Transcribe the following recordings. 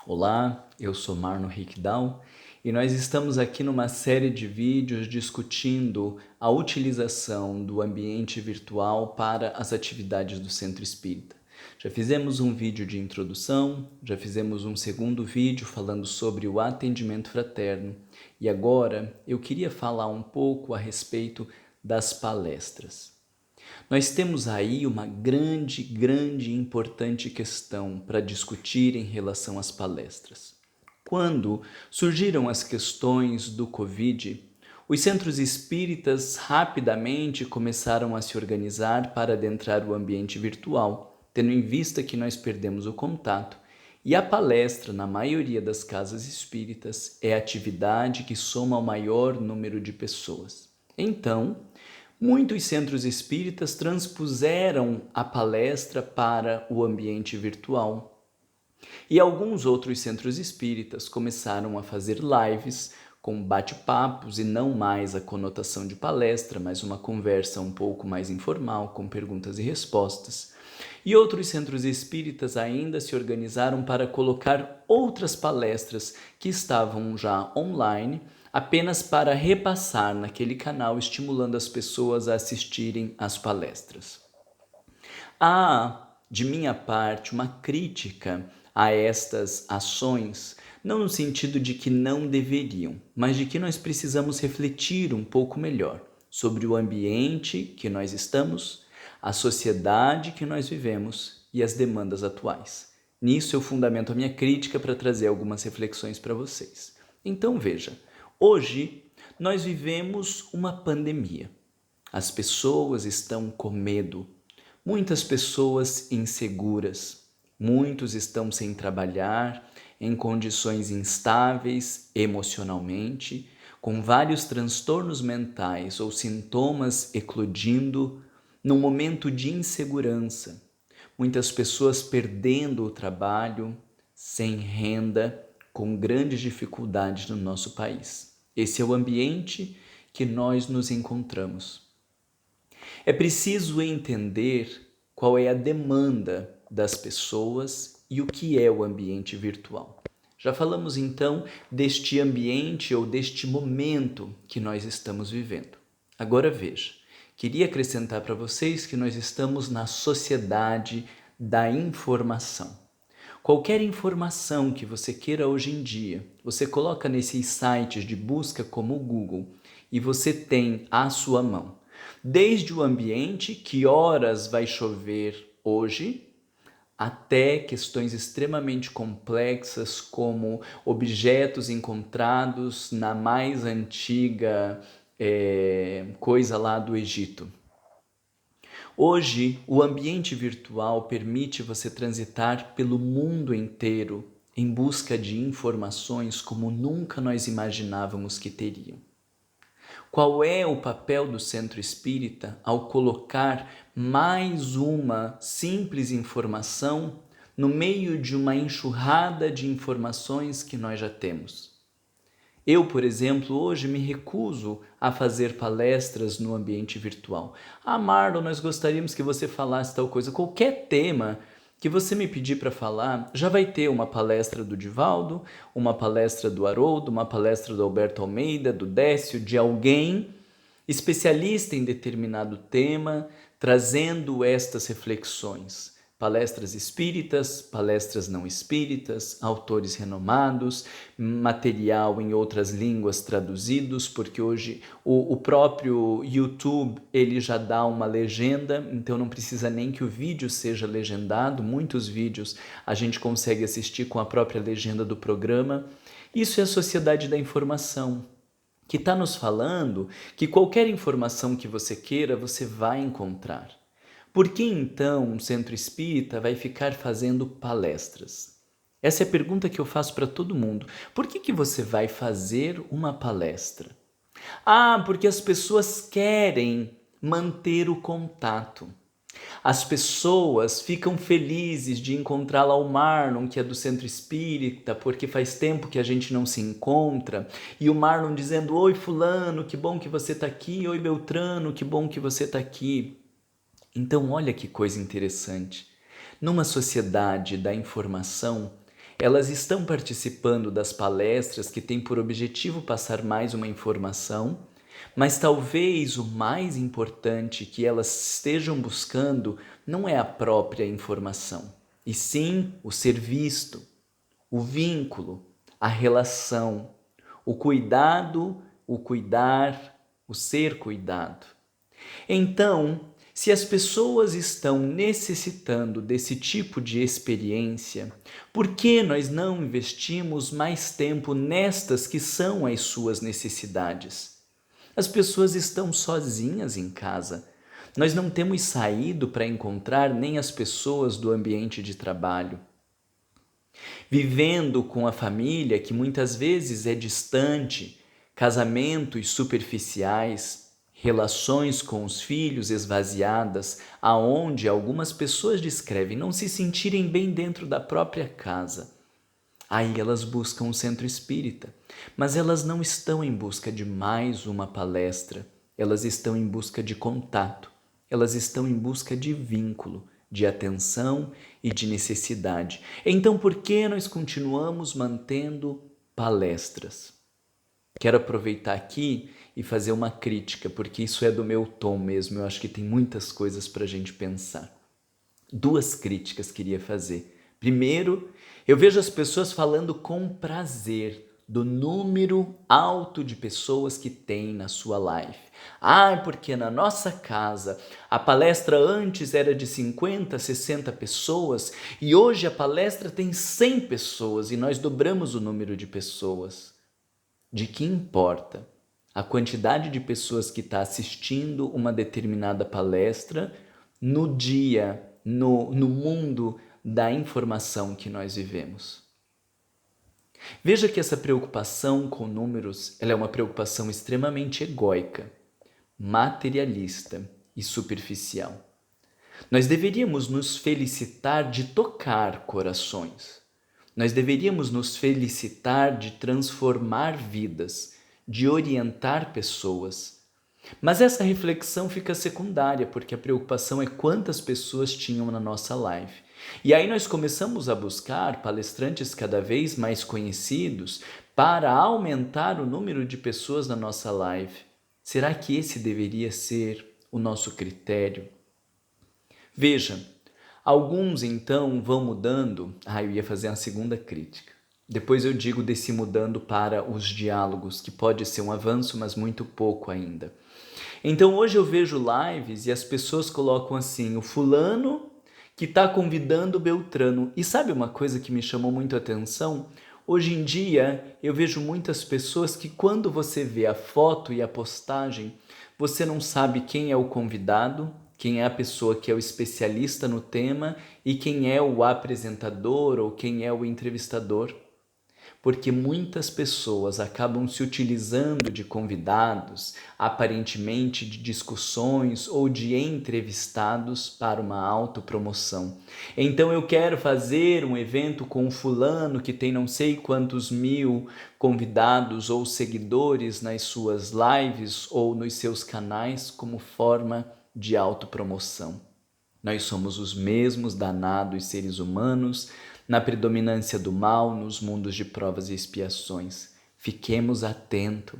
Olá, eu sou Marno Hikdal e nós estamos aqui numa série de vídeos discutindo a utilização do ambiente virtual para as atividades do Centro Espírita. Já fizemos um vídeo de introdução, já fizemos um segundo vídeo falando sobre o atendimento fraterno e agora eu queria falar um pouco a respeito das palestras. Nós temos aí uma grande e importante questão para discutir em relação às palestras. Quando surgiram as questões do Covid, os centros espíritas rapidamente começaram a se organizar para adentrar o ambiente virtual, tendo em vista que nós perdemos o contato, e a palestra, na maioria das casas espíritas, é a atividade que soma o maior número de pessoas. Então, muitos centros espíritas transpuseram a palestra para o ambiente virtual. E alguns outros centros espíritas começaram a fazer lives com bate-papos e não mais a conotação de palestra, mas uma conversa um pouco mais informal, com perguntas e respostas. E outros centros espíritas ainda se organizaram para colocar outras palestras que estavam já online, apenas para repassar naquele canal, estimulando as pessoas a assistirem às palestras. Há, de minha parte, uma crítica a estas ações, não no sentido de que não deveriam, mas de que nós precisamos refletir um pouco melhor sobre o ambiente que nós estamos, a sociedade que nós vivemos e as demandas atuais. Nisso eu fundamento a minha crítica para trazer algumas reflexões para vocês. Então veja, hoje nós vivemos uma pandemia. As pessoas estão com medo, muitas pessoas inseguras, muitos estão sem trabalhar, em condições instáveis emocionalmente, com vários transtornos mentais ou sintomas eclodindo num momento de insegurança. Muitas pessoas perdendo o trabalho, sem renda, com grandes dificuldades no nosso país. Esse é o ambiente que nós nos encontramos. É preciso entender qual é a demanda das pessoas e o que é o ambiente virtual. Já falamos então deste ambiente ou deste momento que nós estamos vivendo. Agora veja, queria acrescentar para vocês que nós estamos na sociedade da informação. Qualquer informação que você queira hoje em dia, você coloca nesses sites de busca como o Google e você tem à sua mão. Desde o ambiente, que horas vai chover hoje, até questões extremamente complexas como objetos encontrados na mais antiga coisa lá do Egito. Hoje, o ambiente virtual permite você transitar pelo mundo inteiro em busca de informações como nunca nós imaginávamos que teriam. Qual é o papel do Centro Espírita ao colocar mais uma simples informação no meio de uma enxurrada de informações que nós já temos? Eu, por exemplo, hoje me recuso a fazer palestras no ambiente virtual. Ah, Marlon, nós gostaríamos que você falasse tal coisa. Qualquer tema que você me pedir para falar, já vai ter uma palestra do Divaldo, uma palestra do Haroldo, uma palestra do Alberto Almeida, do Décio, de alguém especialista em determinado tema, trazendo estas reflexões. Palestras espíritas, palestras não espíritas, autores renomados, material em outras línguas traduzidos, porque hoje o próprio YouTube ele já dá uma legenda, então não precisa nem que o vídeo seja legendado, muitos vídeos a gente consegue assistir com a própria legenda do programa. Isso é a sociedade da informação, que está nos falando que qualquer informação que você queira, você vai encontrar. Por que então um centro espírita vai ficar fazendo palestras? Essa é a pergunta que eu faço para todo mundo. Por que você vai fazer uma palestra? Ah, porque as pessoas querem manter o contato. As pessoas ficam felizes de encontrar lá o Marlon, que é do Centro Espírita, porque faz tempo que a gente não se encontra, e o Marlon dizendo: oi fulano, que bom que você está aqui, oi Beltrano, que bom que você está aqui. Então olha que coisa interessante. Numa sociedade da informação, Elas estão participando das palestras que têm por objetivo passar mais uma informação, mas talvez o mais importante que elas estejam buscando não é a própria informação, e sim o ser visto, o vínculo, a relação, o cuidado, o cuidar, o ser cuidado. Então, se as pessoas estão necessitando desse tipo de experiência, por que nós não investimos mais tempo nestas que são as suas necessidades? As pessoas estão sozinhas em casa. Nós não temos saído para encontrar nem as pessoas do ambiente de trabalho. Vivendo com a família, que muitas vezes é distante, casamentos superficiais, relações com os filhos esvaziadas, aonde algumas pessoas descrevem não se sentirem bem dentro da própria casa. Aí elas buscam um centro espírita, mas elas não estão em busca de mais uma palestra, elas estão em busca de contato, elas estão em busca de vínculo, de atenção e de necessidade. Então, por que nós continuamos mantendo palestras? Quero aproveitar aqui e fazer uma crítica, porque isso é do meu tom mesmo, eu acho que tem muitas coisas para a gente pensar. 2 críticas queria fazer. Primeiro, eu vejo as pessoas falando com prazer do número alto de pessoas que tem na sua live. Porque na nossa casa a palestra antes era de 50, 60 pessoas e hoje a palestra tem 100 pessoas e nós dobramos o número de pessoas. De que importa a quantidade de pessoas que está assistindo uma determinada palestra no dia, no mundo da informação que nós vivemos? Veja que essa preocupação com números, ela é uma preocupação extremamente egóica, materialista e superficial. Nós deveríamos nos felicitar de tocar corações. Nós deveríamos nos felicitar de transformar vidas, de orientar pessoas. Mas essa reflexão fica secundária, porque a preocupação é quantas pessoas tinham na nossa live. E aí nós começamos a buscar palestrantes cada vez mais conhecidos para aumentar o número de pessoas na nossa live. Será que esse deveria ser o nosso critério? Veja, alguns então vão mudando. Eu ia fazer uma segunda crítica. Depois eu digo desse mudando para os diálogos, que pode ser um avanço, mas muito pouco ainda. Então hoje eu vejo lives e as pessoas colocam assim, o fulano que está convidando o Beltrano. E sabe uma coisa que me chamou muito a atenção? Hoje em dia eu vejo muitas pessoas que quando você vê a foto e a postagem, você não sabe quem é o convidado, quem é a pessoa que é o especialista no tema e quem é o apresentador ou quem é o entrevistador. Porque muitas pessoas acabam se utilizando de convidados, aparentemente de discussões ou de entrevistados para uma autopromoção. Então eu quero fazer um evento com um fulano que tem não sei quantos mil convidados ou seguidores nas suas lives ou nos seus canais como forma de autopromoção. Nós somos os mesmos danados seres humanos, na predominância do mal, nos mundos de provas e expiações. Fiquemos atentos,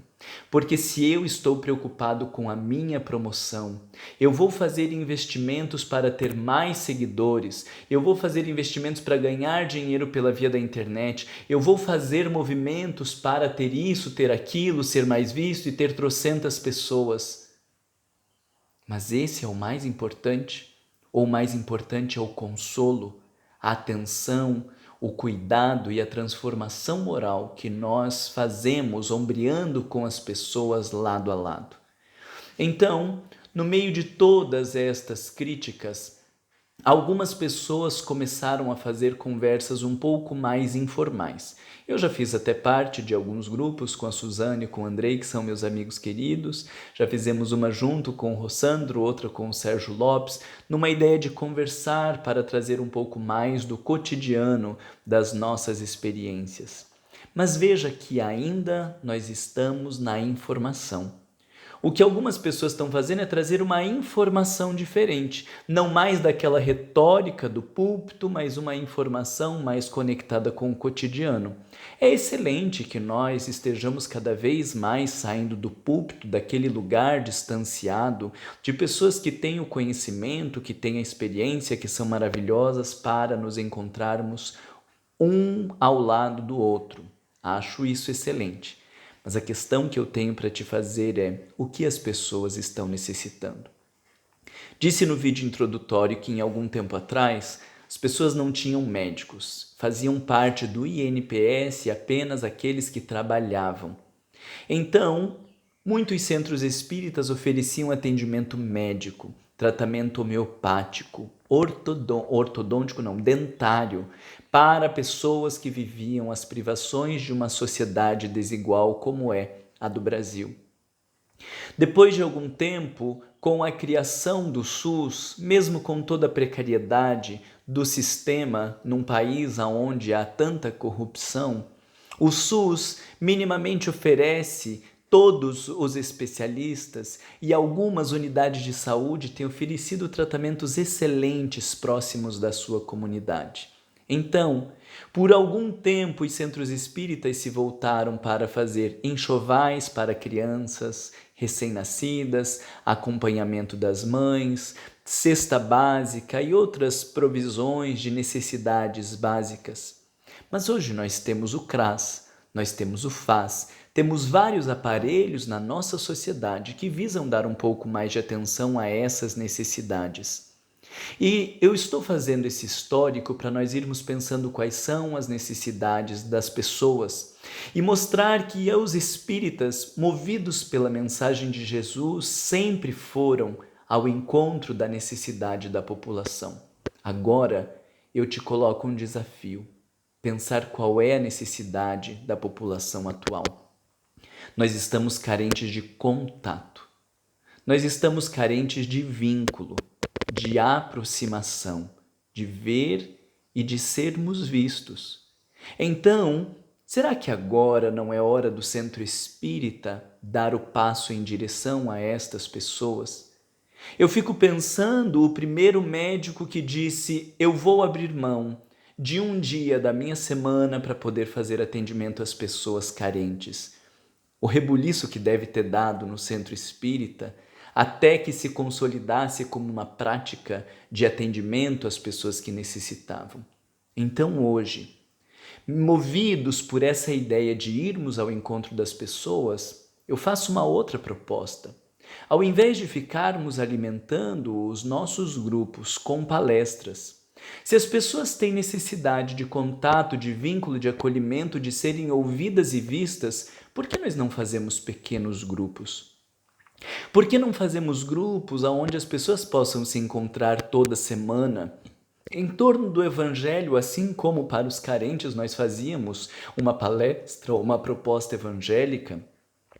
porque se eu estou preocupado com a minha promoção, eu vou fazer investimentos para ter mais seguidores, eu vou fazer investimentos para ganhar dinheiro pela via da internet, eu vou fazer movimentos para ter isso, ter aquilo, ser mais visto e ter trocentas pessoas. Mas esse é o mais importante? Ou o mais importante é o consolo, a atenção, o cuidado e a transformação moral que nós fazemos ombreando com as pessoas lado a lado. Então, no meio de todas estas críticas, algumas pessoas começaram a fazer conversas um pouco mais informais. Eu já fiz até parte de alguns grupos com a Suzane e com o Andrei, que são meus amigos queridos. Já fizemos uma junto com o Rossandro, outra com o Sérgio Lopes, numa ideia de conversar para trazer um pouco mais do cotidiano das nossas experiências. Mas veja que ainda nós estamos na informação. O que algumas pessoas estão fazendo é trazer uma informação diferente, não mais daquela retórica do púlpito, mas uma informação mais conectada com o cotidiano. É excelente que nós estejamos cada vez mais saindo do púlpito, daquele lugar distanciado, de pessoas que têm o conhecimento, que têm a experiência, que são maravilhosas para nos encontrarmos um ao lado do outro. Acho isso excelente. Mas a questão que eu tenho para te fazer é: o que as pessoas estão necessitando? Disse no vídeo introdutório que em algum tempo atrás as pessoas não tinham médicos, faziam parte do INPS apenas aqueles que trabalhavam. Então, muitos centros espíritas ofereciam atendimento médico, tratamento homeopático, ortodôntico não, dentário, para pessoas que viviam as privações de uma sociedade desigual como é a do Brasil. Depois de algum tempo, com a criação do SUS, mesmo com toda a precariedade do sistema num país onde há tanta corrupção, o SUS minimamente oferece todos os especialistas e algumas unidades de saúde têm oferecido tratamentos excelentes próximos da sua comunidade. Então, por algum tempo, os centros espíritas se voltaram para fazer enxovais para crianças recém-nascidas, acompanhamento das mães, cesta básica e outras provisões de necessidades básicas. Mas hoje nós temos o CRAS, nós temos o FAS, temos vários aparelhos na nossa sociedade que visam dar um pouco mais de atenção a essas necessidades. E eu estou fazendo esse histórico para nós irmos pensando quais são as necessidades das pessoas e mostrar que os espíritas, movidos pela mensagem de Jesus, sempre foram ao encontro da necessidade da população. Agora eu te coloco um desafio: pensar qual é a necessidade da população atual. Nós estamos carentes de contato, nós estamos carentes de vínculo, de aproximação, de ver e de sermos vistos. Então, será que agora não é hora do centro espírita dar o passo em direção a estas pessoas? Eu fico pensando o primeiro médico que disse: eu vou abrir mão de um dia da minha semana para poder fazer atendimento às pessoas carentes. O rebuliço que deve ter dado no centro espírita até que se consolidasse como uma prática de atendimento às pessoas que necessitavam. Então hoje, movidos por essa ideia de irmos ao encontro das pessoas, eu faço uma outra proposta. Ao invés de ficarmos alimentando os nossos grupos com palestras, se as pessoas têm necessidade de contato, de vínculo, de acolhimento, de serem ouvidas e vistas, por que nós não fazemos pequenos grupos? Por que não fazemos grupos onde as pessoas possam se encontrar toda semana em torno do Evangelho, assim como para os carentes nós fazíamos uma palestra ou uma proposta evangélica,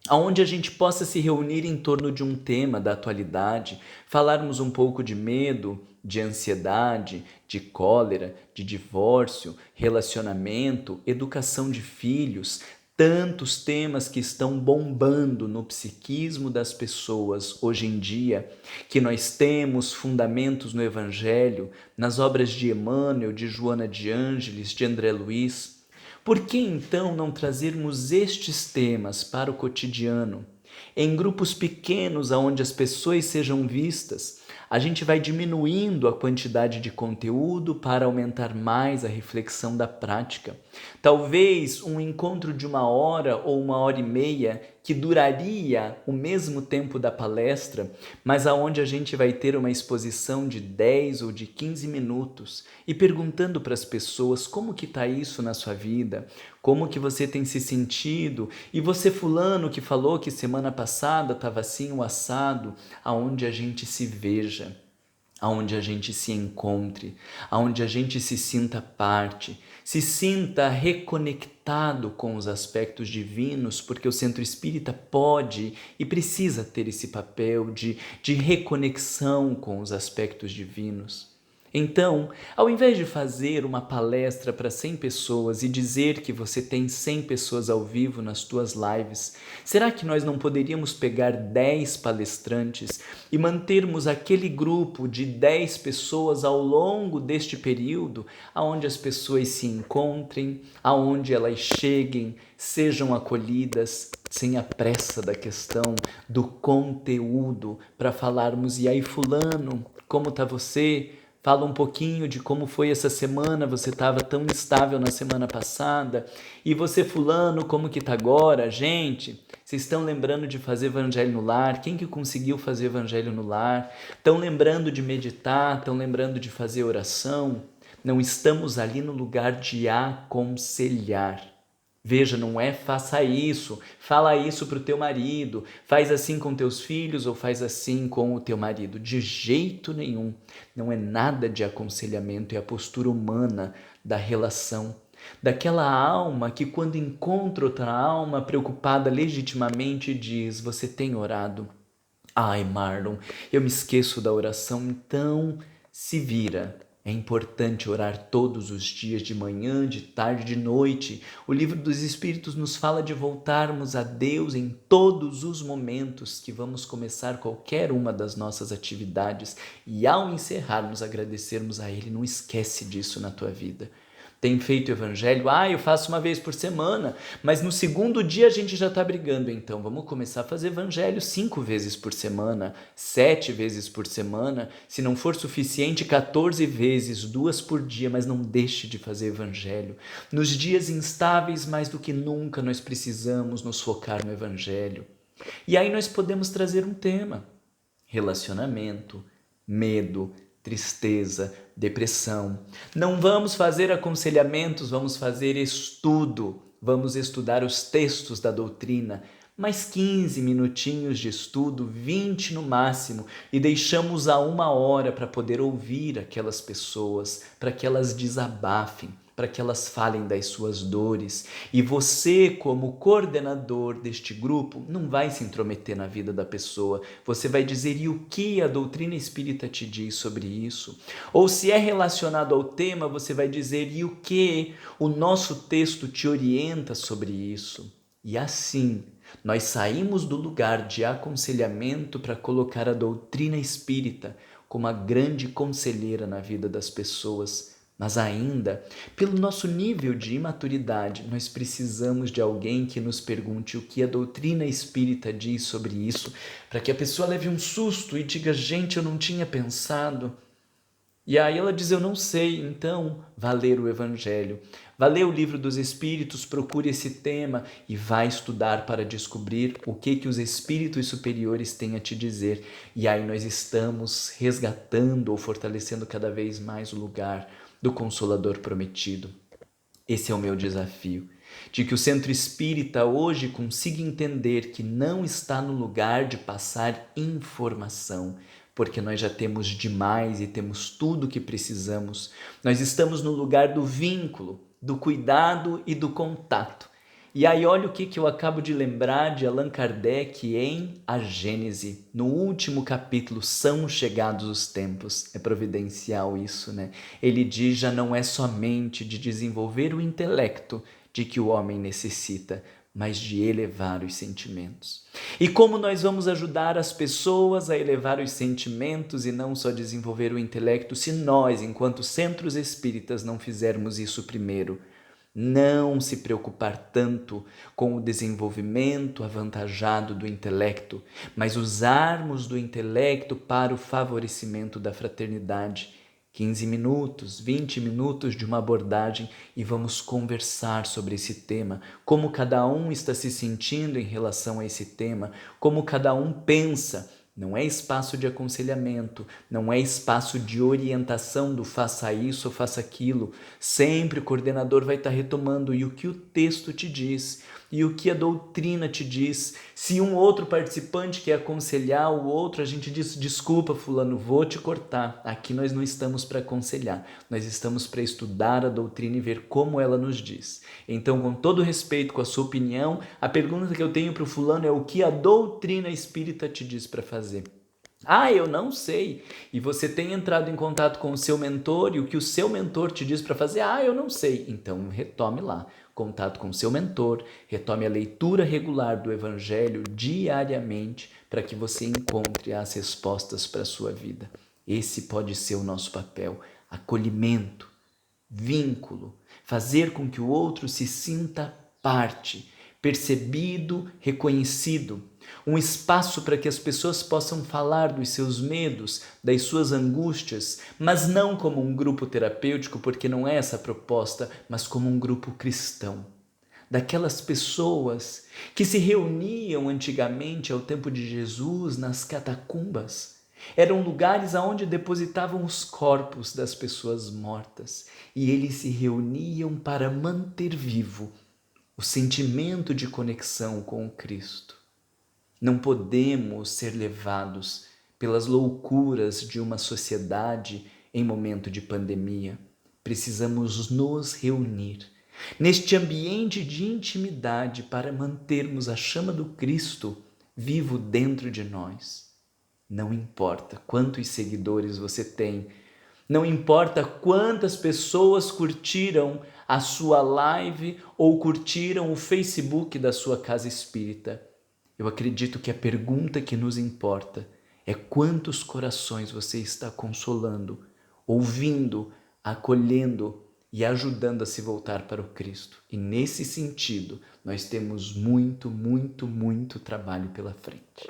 onde a gente possa se reunir em torno de um tema da atualidade, falarmos um pouco de medo, de ansiedade, de cólera, de divórcio, relacionamento, educação de filhos, tantos temas que estão bombando no psiquismo das pessoas hoje em dia, que nós temos fundamentos no Evangelho, nas obras de Emmanuel, de Joana de Ângeles, de André Luiz. Por que então não trazermos estes temas para o cotidiano, em grupos pequenos onde as pessoas sejam vistas? A gente vai diminuindo a quantidade de conteúdo para aumentar mais a reflexão da prática. Talvez um encontro de 1 hora ou 1 hora e meia, que duraria o mesmo tempo da palestra, mas aonde a gente vai ter uma exposição de 10 ou de 15 minutos e perguntando para as pessoas como que está isso na sua vida, como que você tem se sentido, e você fulano que falou que semana passada estava assim o assado, aonde a gente se veja, aonde a gente se encontre, aonde a gente se sinta parte, se sinta reconectado com os aspectos divinos, porque o centro espírita pode e precisa ter esse papel de reconexão com os aspectos divinos. Então, ao invés de fazer uma palestra para 100 pessoas e dizer que você tem 100 pessoas ao vivo nas tuas lives, será que nós não poderíamos pegar 10 palestrantes e mantermos aquele grupo de 10 pessoas ao longo deste período, aonde as pessoas se encontrem, aonde elas cheguem, sejam acolhidas, sem a pressa da questão do conteúdo, para falarmos, e aí fulano, como está você? Fala um pouquinho de como foi essa semana, você estava tão instável na semana passada. E você fulano, como que tá agora? Gente, vocês estão lembrando de fazer evangelho no lar? Quem que conseguiu fazer evangelho no lar? Estão lembrando de meditar? Estão lembrando de fazer oração? Não estamos ali no lugar de aconselhar. Veja, não é faça isso, fala isso para o teu marido, faz assim com teus filhos ou faz assim com o teu marido. De jeito nenhum. Não é nada de aconselhamento, é a postura humana da relação. Daquela alma que quando encontra outra alma preocupada legitimamente diz, você tem orado? Ai, Marlon, eu me esqueço da oração, então se vira. É importante orar todos os dias, de manhã, de tarde, de noite. O livro dos Espíritos nos fala de voltarmos a Deus em todos os momentos que vamos começar qualquer uma das nossas atividades e ao encerrarmos agradecermos a Ele. Não esquece disso na tua vida. Tem feito evangelho? Eu faço uma vez por semana, mas no segundo dia a gente já está brigando. Então vamos começar a fazer evangelho 5 vezes por semana, 7 vezes por semana, se não for suficiente 14 vezes, 2 por dia, mas não deixe de fazer evangelho. Nos dias instáveis, mais do que nunca, nós precisamos nos focar no evangelho. E aí nós podemos trazer um tema: relacionamento, medo, tristeza, depressão. Não vamos fazer aconselhamentos, vamos fazer estudo. Vamos estudar os textos da doutrina, mais 15 minutinhos de estudo, 20 no máximo, e deixamos a 1 hora para poder ouvir aquelas pessoas, para que elas desabafem, para que elas falem das suas dores. E você, como coordenador deste grupo, não vai se intrometer na vida da pessoa. Você vai dizer, e o que a doutrina espírita te diz sobre isso? Ou se é relacionado ao tema, você vai dizer, e o que o nosso texto te orienta sobre isso? E assim, nós saímos do lugar de aconselhamento para colocar a doutrina espírita como a grande conselheira na vida das pessoas. Mas ainda, pelo nosso nível de imaturidade, nós precisamos de alguém que nos pergunte o que a doutrina espírita diz sobre isso, para que a pessoa leve um susto e diga, gente, eu não tinha pensado. E aí ela diz, eu não sei, então vá ler o Evangelho, vá ler o Livro dos Espíritos, procure esse tema e vá estudar para descobrir o que os espíritos superiores têm a te dizer. E aí nós estamos resgatando ou fortalecendo cada vez mais o lugar do Consolador prometido. Esse é o meu desafio, de que o Centro Espírita hoje consiga entender que não está no lugar de passar informação, porque nós já temos demais e temos tudo o que precisamos. Nós estamos no lugar do vínculo, do cuidado e do contato. E aí olha o que eu acabo de lembrar de Allan Kardec em A Gênese, no último capítulo, São chegados os tempos. É providencial isso, né? Ele diz, já não é somente de desenvolver o intelecto de que o homem necessita, mas de elevar os sentimentos. E como nós vamos ajudar as pessoas a elevar os sentimentos e não só desenvolver o intelecto, se nós, enquanto centros espíritas, não fizermos isso primeiro? Não se preocupar tanto com o desenvolvimento avantajado do intelecto, mas usarmos do intelecto para o favorecimento da fraternidade. 15 minutos, 20 minutos de uma abordagem e vamos conversar sobre esse tema, como cada um está se sentindo em relação a esse tema, como cada um pensa. Não é espaço de aconselhamento, não é espaço de orientação do faça isso ou faça aquilo. Sempre o coordenador vai estar retomando e o que o texto te diz, e o que a doutrina te diz. Se um outro participante quer aconselhar o outro, a gente diz, desculpa fulano, vou te cortar. Aqui nós não estamos para aconselhar, nós estamos para estudar a doutrina e ver como ela nos diz. Então, com todo respeito com a sua opinião, a pergunta que eu tenho para o fulano é o que a doutrina espírita te diz para fazer. Ah, eu não sei. E você tem entrado em contato com o seu mentor e o que o seu mentor te diz para fazer, ah, eu não sei. Então retome lá, contato com o seu mentor, retome a leitura regular do Evangelho diariamente para que você encontre as respostas para a sua vida. Esse pode ser o nosso papel, acolhimento, vínculo, fazer com que o outro se sinta parte, percebido, reconhecido, um espaço para que as pessoas possam falar dos seus medos, das suas angústias, mas não como um grupo terapêutico, porque não é essa a proposta, mas como um grupo cristão. Daquelas pessoas que se reuniam antigamente ao tempo de Jesus nas catacumbas. Eram lugares aonde depositavam os corpos das pessoas mortas e eles se reuniam para manter vivo o sentimento de conexão com o Cristo. Não podemos ser levados pelas loucuras de uma sociedade em momento de pandemia. Precisamos nos reunir neste ambiente de intimidade para mantermos a chama do Cristo vivo dentro de nós. Não importa quantos seguidores você tem, não importa quantas pessoas curtiram a sua live ou curtiram o Facebook da sua casa espírita. Eu acredito que a pergunta que nos importa é quantos corações você está consolando, ouvindo, acolhendo e ajudando a se voltar para o Cristo. E nesse sentido, nós temos muito, muito, muito trabalho pela frente.